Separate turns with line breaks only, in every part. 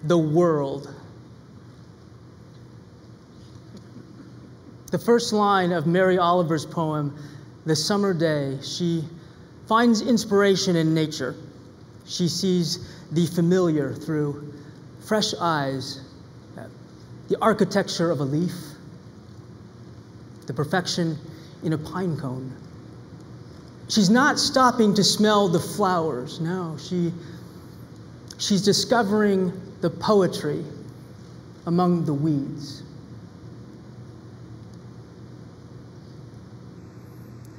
the world. The first line of Mary Oliver's poem, The Summer Day, she finds inspiration in nature. She sees the familiar through fresh eyes, the architecture of a leaf, the perfection in a pine cone. She's not stopping to smell the flowers. No, she's discovering the poetry among the weeds.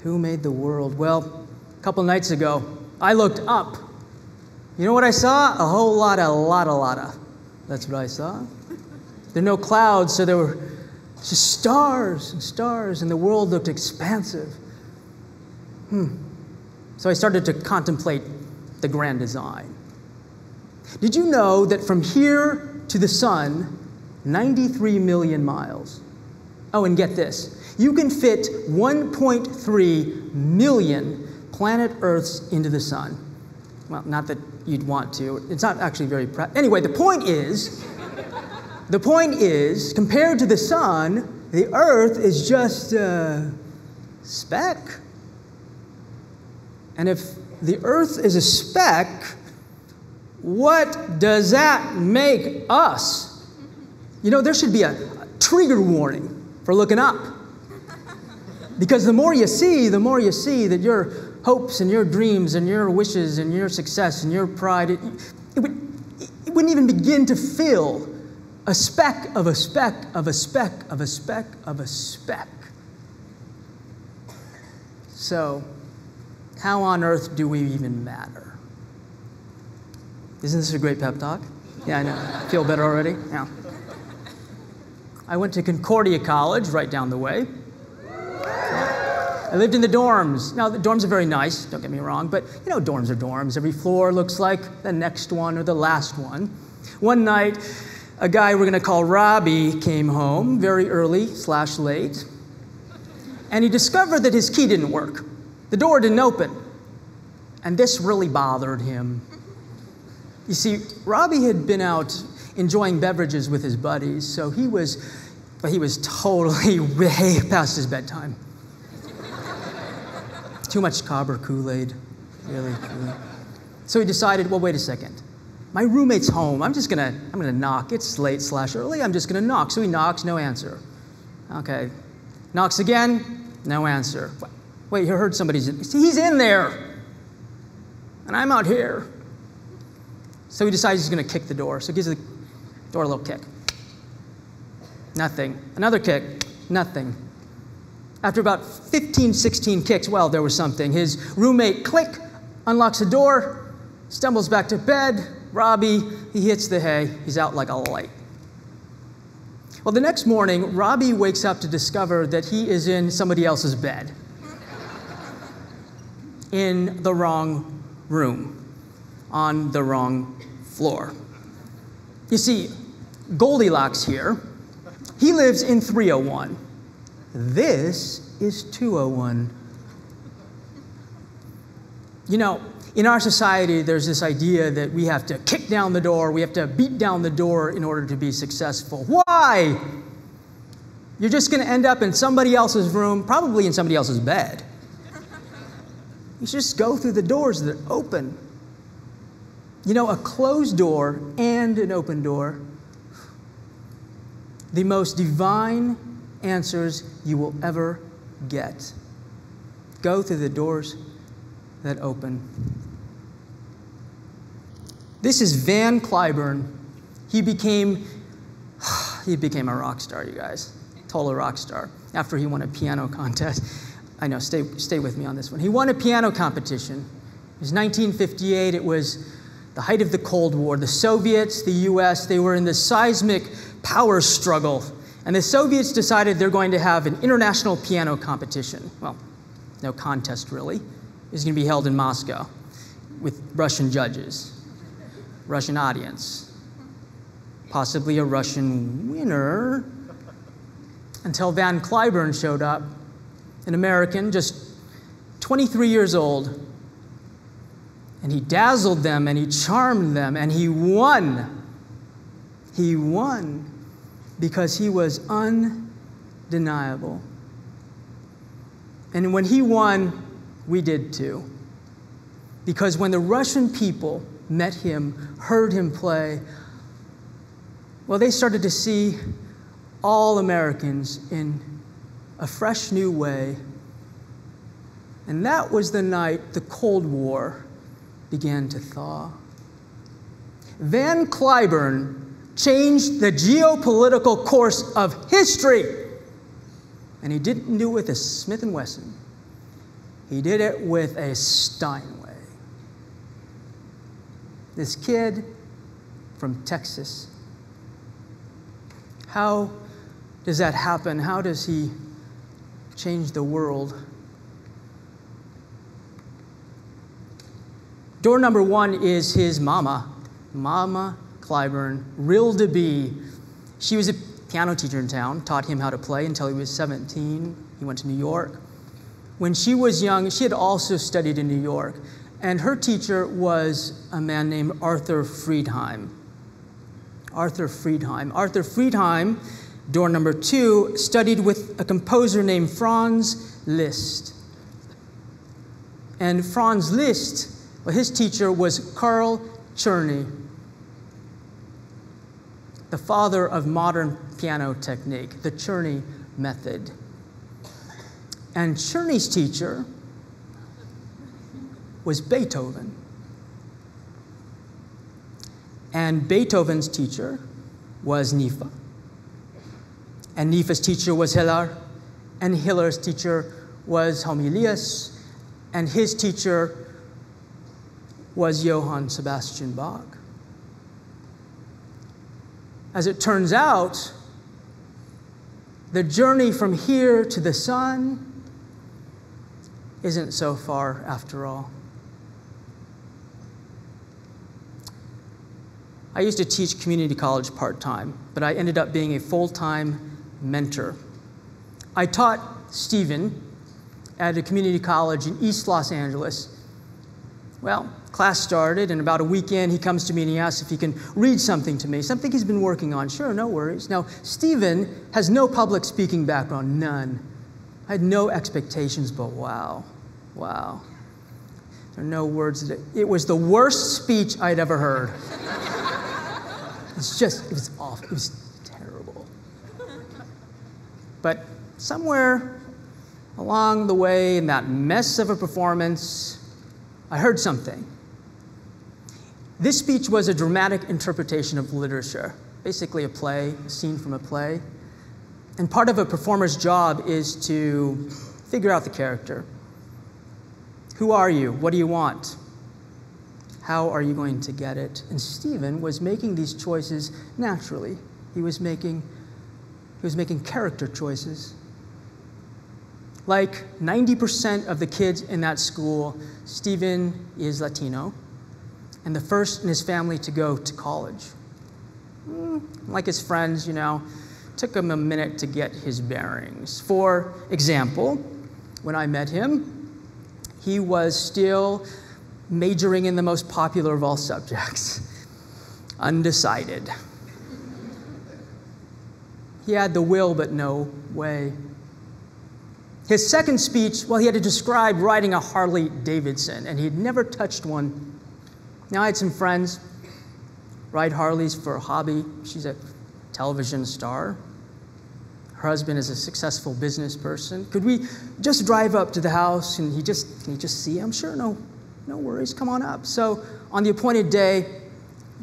Who made the world? Well, a couple nights ago, I looked up. You know what I saw? A whole lotta. That's what I saw. There are no clouds, so there were just stars and stars, and the world looked expansive. So I started to contemplate the grand design. Did you know that from here to the sun, 93 million miles? Oh, and get this. You can fit 1.3 million planet Earths into the sun. Well, not that you'd want to. It's not actually very Anyway, the point is, compared to the sun, the Earth is just a speck. And if the Earth is a speck, what does that make us? You know, there should be a trigger warning for looking up. Because the more you see that your hopes and your dreams and your wishes and your success and your pride, it wouldn't even begin to fill a speck of a speck of a speck of a speck of a speck. So, how on earth do we even matter? Isn't this a great pep talk? Yeah, I know. Feel better already? Yeah. I went to Concordia College, right down the way. I lived in the dorms. Now, the dorms are very nice, don't get me wrong, but you know, dorms are dorms. Every floor looks like the next one or the last one. One night, a guy we're going to call Robbie came home very early/late, and he discovered that his key didn't work. The door didn't open, and this really bothered him. You see, Robbie had been out enjoying beverages with his buddies, so he was totally way past his bedtime. Too much Cobber Kool-Aid, really. So he decided, well, wait a second. My roommate's home. I'm gonna knock. It's late/early. I'm just gonna knock. So he knocks, no answer. Okay. Knocks again, no answer. Wait, you heard somebody's in. He's in there. And I'm out here. So he decides he's gonna kick the door. So he gives the door a little kick. Nothing. Another kick. Nothing. After about 15, 16 kicks, well, there was something. His roommate, click, unlocks the door, stumbles back to bed. Robbie, he hits the hay. He's out like a light. Well, the next morning, Robbie wakes up to discover that he is in somebody else's bed. In the wrong room. On the wrong floor. You see, Goldilocks here, he lives in 301. This is 201. You know, in our society, there's this idea that we have to kick down the door, we have to beat down the door in order to be successful. Why? You're just going to end up in somebody else's room, probably in somebody else's bed. You should just go through the doors that are open. You know, a closed door and an open door, the most divine answers you will ever get. Go through the doors that open. This is Van Cliburn. He became a rock star, you guys. Total rock star. After he won a piano contest. I know, stay with me on this one. He won a piano competition. It was 1958. It was the height of the Cold War. The Soviets, the US, they were in this seismic power struggle. And the Soviets decided they're going to have an international piano competition. Well, no contest, really. It was going to be held in Moscow with Russian judges, Russian audience, possibly a Russian winner, until Van Cliburn showed up, an American, just 23 years old. And he dazzled them, and he charmed them, and he won. He won because he was undeniable. And when he won, we did too. Because when the Russian people met him, heard him play, well, they started to see all Americans in a fresh new way. And that was the night the Cold War began to thaw. Van Cliburn changed the geopolitical course of history. And he didn't do it with a Smith & Wesson. He did it with a Steinway. This kid from Texas. How does that happen? How does he change the world? Door number one is his mama, Mama Cliburn, Rildia Bee. She was a piano teacher in town, taught him how to play until he was 17. He went to New York. When she was young, she had also studied in New York, and her teacher was a man named Arthur Friedheim. Arthur Friedheim, door number two, studied with a composer named Franz Liszt. And Franz Liszt, well, his teacher was Karl Czerny, the father of modern piano technique, the Czerny method. And Czerny's teacher was Beethoven. And Beethoven's teacher was Nifa. And Nifa's teacher was Hiller. And Hiller's teacher was Homilius. And his teacher was Johann Sebastian Bach. As it turns out, the journey from here to the sun isn't so far after all. I used to teach community college part-time, but I ended up being a full-time mentor. I taught Stephen at a community college in East Los Angeles. Well, class started, and about a week in, he comes to me and he asks if he can read something to me, something he's been working on. Sure, no worries. Now, Stephen has no public speaking background, none. I had no expectations, but wow. There are no words. It was the worst speech I'd ever heard. It was awful. It was terrible. But somewhere along the way in that mess of a performance, I heard something. This speech was a dramatic interpretation of literature, basically a play, a scene from a play. And part of a performer's job is to figure out the character. Who are you? What do you want? How are you going to get it? And Stephen was making these choices naturally. He was making character choices. Like 90% of the kids in that school, Stephen is Latino, and the first in his family to go to college. Like his friends, took him a minute to get his bearings. For example, when I met him, he was still majoring in the most popular of all subjects, undecided. He had the will, but no way. His second speech, well, he had to describe riding a Harley Davidson, and he'd never touched one. Now, I had some friends ride Harleys for a hobby. She's a television star. Her husband is a successful business person. Could we just drive up to the house and can you just see him? Sure, no worries, come on up. So on the appointed day,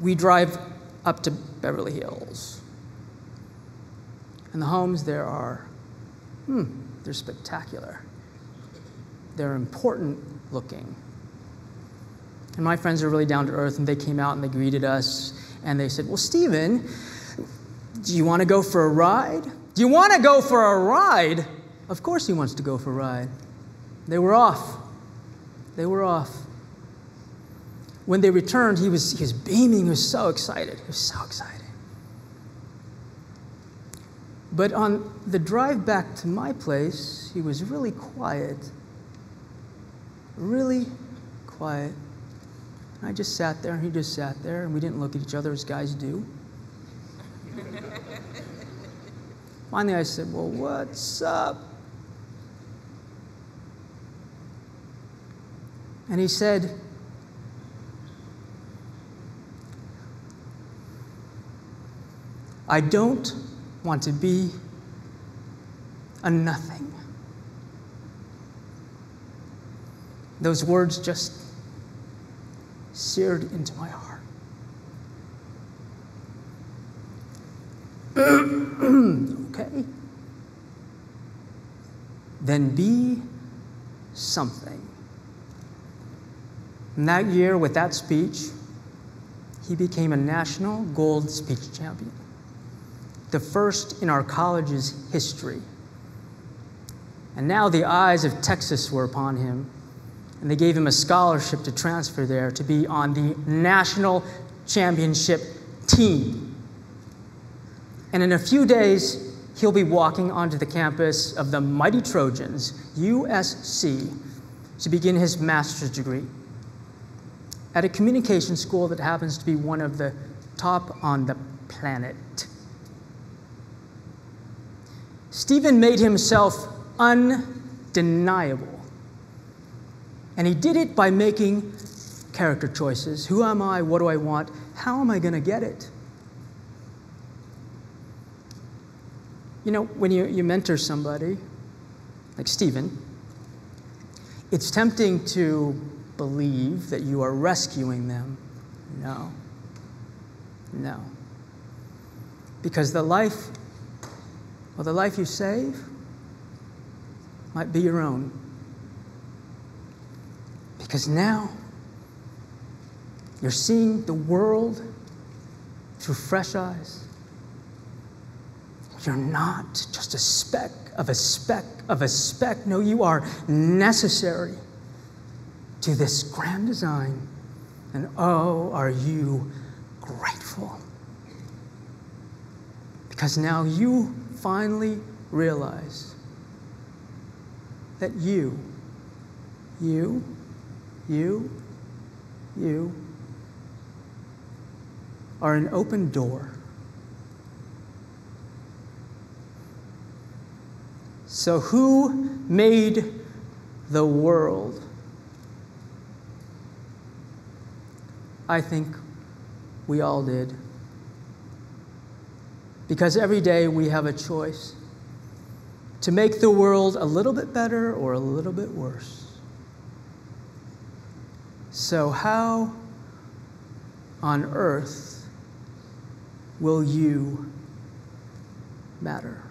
we drive up to Beverly Hills. And the homes there are, they're spectacular. They're important looking. And my friends are really down to earth, and they came out and they greeted us, and they said, well, Stephen, do you want to go for a ride? Do you want to go for a ride? Of course he wants to go for a ride. They were off. When they returned, he was beaming. He was so excited. But on the drive back to my place, he was really quiet. Really quiet. And I just sat there, and he just sat there, and we didn't look at each other as guys do. Finally, I said, well, what's up? And he said, I don't want to be a nothing. Those words just seared into my heart. Okay. Then be something. And that year, with that speech, he became a national gold speech champion, the first in our college's history. And now the eyes of Texas were upon him, and they gave him a scholarship to transfer there to be on the national championship team. And in a few days, he'll be walking onto the campus of the mighty Trojans, USC, to begin his master's degree at a communication school that happens to be one of the top on the planet. Stephen made himself undeniable. And he did it by making character choices. Who am I? What do I want? How am I going to get it? You know, when you mentor somebody, like Stephen, it's tempting to believe that you are rescuing them. No. No. Because the life you save might be your own. Because now you're seeing the world through fresh eyes. You're not just a speck of a speck of a speck. No, you are necessary to this grand design. And oh, are you grateful? Because now you finally realize that you are an open door. So who made the world? I think we all did. Because every day we have a choice to make the world a little bit better or a little bit worse. So how on earth will you matter?